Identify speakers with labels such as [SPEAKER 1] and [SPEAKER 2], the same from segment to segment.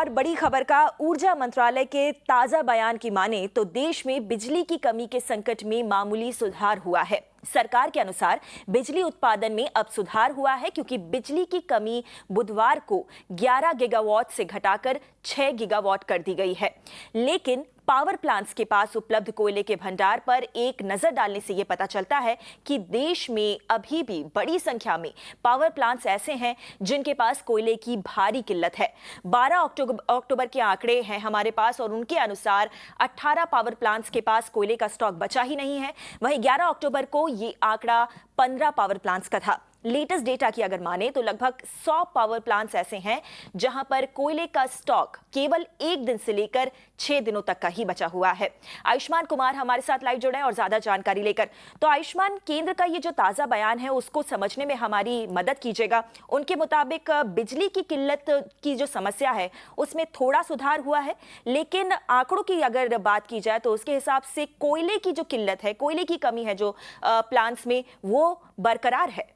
[SPEAKER 1] और बड़ी खबर का ऊर्जा मंत्रालय के ताजा बयान की माने तो देश में बिजली की कमी के संकट में मामूली सुधार हुआ है। सरकार के अनुसार बिजली उत्पादन में अब सुधार हुआ है क्योंकि बिजली की कमी बुधवार को 11 गीगावाट से घटाकर 6 गीगावाट कर दी गई है। लेकिन पावर प्लांट्स के पास उपलब्ध कोयले के भंडार पर एक नजर डालने से यह पता चलता है कि देश में अभी भी बड़ी संख्या में पावर प्लांट्स ऐसे हैं जिनके पास कोयले की भारी किल्लत है। 12 अक्टूबर के आंकड़े हैं हमारे पास और उनके अनुसार 18 पावर प्लांट्स के पास कोयले का स्टॉक बचा ही नहीं है। वहीं 11 अक्टूबर को ये आंकड़ा 15 पावर प्लांट्स का था। लेटेस्ट डेटा की अगर माने तो लगभग 100 पावर प्लांट्स ऐसे हैं जहां पर कोयले का स्टॉक केवल 1 दिन से लेकर 6 दिनों तक का ही बचा हुआ है। आयुष्मान कुमार हमारे साथ लाइव जुड़े हैं और ज्यादा जानकारी लेकर। तो आयुष्मान, केंद्र का ये जो ताजा बयान है उसको समझने में हमारी मदद कीजिएगा। उनके मुताबिक बिजली की किल्लत की जो समस्या है उसमें थोड़ा सुधार हुआ है, लेकिन आंकड़ों की अगर बात की जाए तो उसके हिसाब से कोयले की जो किल्लत है, कोयले की कमी है जो प्लांट्स में, वो बरकरार है।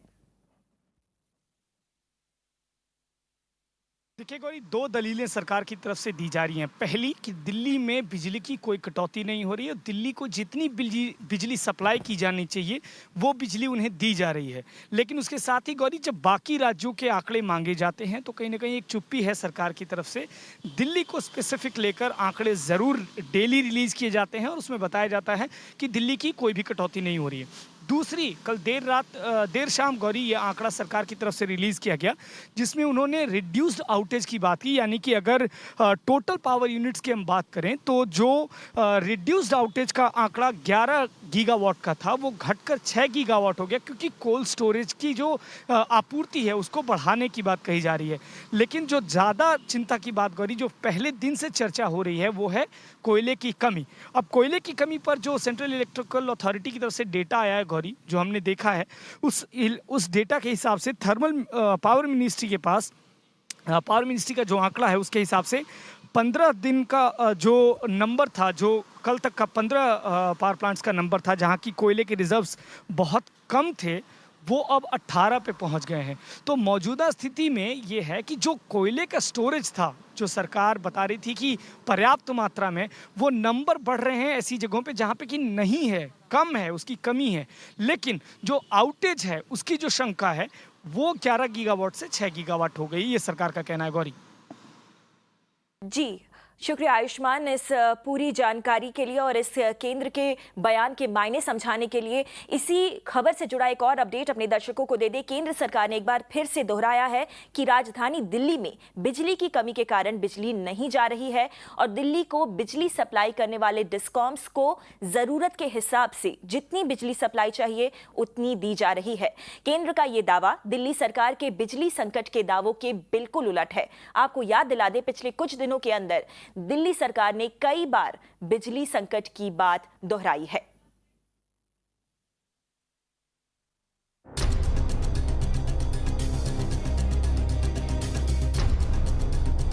[SPEAKER 2] देखिए गौरी, 2 दलीलें सरकार की तरफ से दी जा रही हैं। पहली कि दिल्ली में बिजली की कोई कटौती नहीं हो रही है और दिल्ली को जितनी बिजली सप्लाई की जानी चाहिए वो बिजली उन्हें दी जा रही है। लेकिन उसके साथ ही गौरी, जब बाकी राज्यों के आंकड़े मांगे जाते हैं तो कहीं ना कहीं एक चुप्पी है सरकार की तरफ से। दिल्ली को स्पेसिफिक लेकर आंकड़े ज़रूर डेली रिलीज़ किए जाते हैं और उसमें बताया जाता है कि दिल्ली की कोई भी कटौती नहीं हो रही है। दूसरी, कल देर शाम गौरी ये आंकड़ा सरकार की तरफ से रिलीज़ किया गया जिसमें उन्होंने रिड्यूस्ड आउटेज की बात की, यानी कि अगर टोटल पावर यूनिट्स की हम बात करें तो जो रिड्यूस्ड आउटेज का आंकड़ा 11 गीगावाट का था वो घटकर 6 गीगावाट हो गया, क्योंकि कोल्ड स्टोरेज की जो आपूर्ति है उसको बढ़ाने की बात कही जा रही है। लेकिन जो ज़्यादा चिंता की बात गौरी, जो पहले दिन से चर्चा हो रही है वो है कोयले की कमी। अब कोयले की कमी पर जो सेंट्रल इलेक्ट्रिकल अथॉरिटी की तरफ से डेटा आया है गौरी, जो हमने देखा है उस डेटा के हिसाब से थर्मल पावर मिनिस्ट्री के पास पावर मिनिस्ट्री का जो आंकड़ा है उसके हिसाब से 15 दिन का जो नंबर था, जो कल तक का 15 पावर प्लांट्स का नंबर था जहां की कोयले के रिजर्व्स बहुत कम थे, वो अब 18 पे पहुंच गए हैं। तो मौजूदा स्थिति में ये है कि जो कोयले का स्टोरेज था, जो सरकार बता रही थी कि पर्याप्त मात्रा में, वो नंबर बढ़ रहे हैं ऐसी जगहों पे जहाँ पे कि नहीं है, कम है, उसकी कमी है। लेकिन जो आउटेज है उसकी जो शंका है वो 11 गीगावाट से 6 गीगावाट हो गई, ये सरकार का कहना है गौरी।
[SPEAKER 1] जी, शुक्रिया आयुष्मान इस पूरी जानकारी के लिए और इस केंद्र के बयान के मायने समझाने के लिए। इसी खबर से जुड़ा एक और अपडेट अपने दर्शकों को दे दें। केंद्र सरकार ने एक बार फिर से दोहराया है कि राजधानी दिल्ली में बिजली की कमी के कारण बिजली नहीं जा रही है और दिल्ली को बिजली सप्लाई करने वाले डिस्कॉम्स को जरूरत के हिसाब से जितनी बिजली सप्लाई चाहिए उतनी दी जा रही है। केंद्र का ये दावा दिल्ली सरकार के बिजली संकट के दावों के बिल्कुल उलट है। आपको याद दिला दें, पिछले कुछ दिनों के अंदर दिल्ली सरकार ने कई बार बिजली संकट की बात दोहराई है।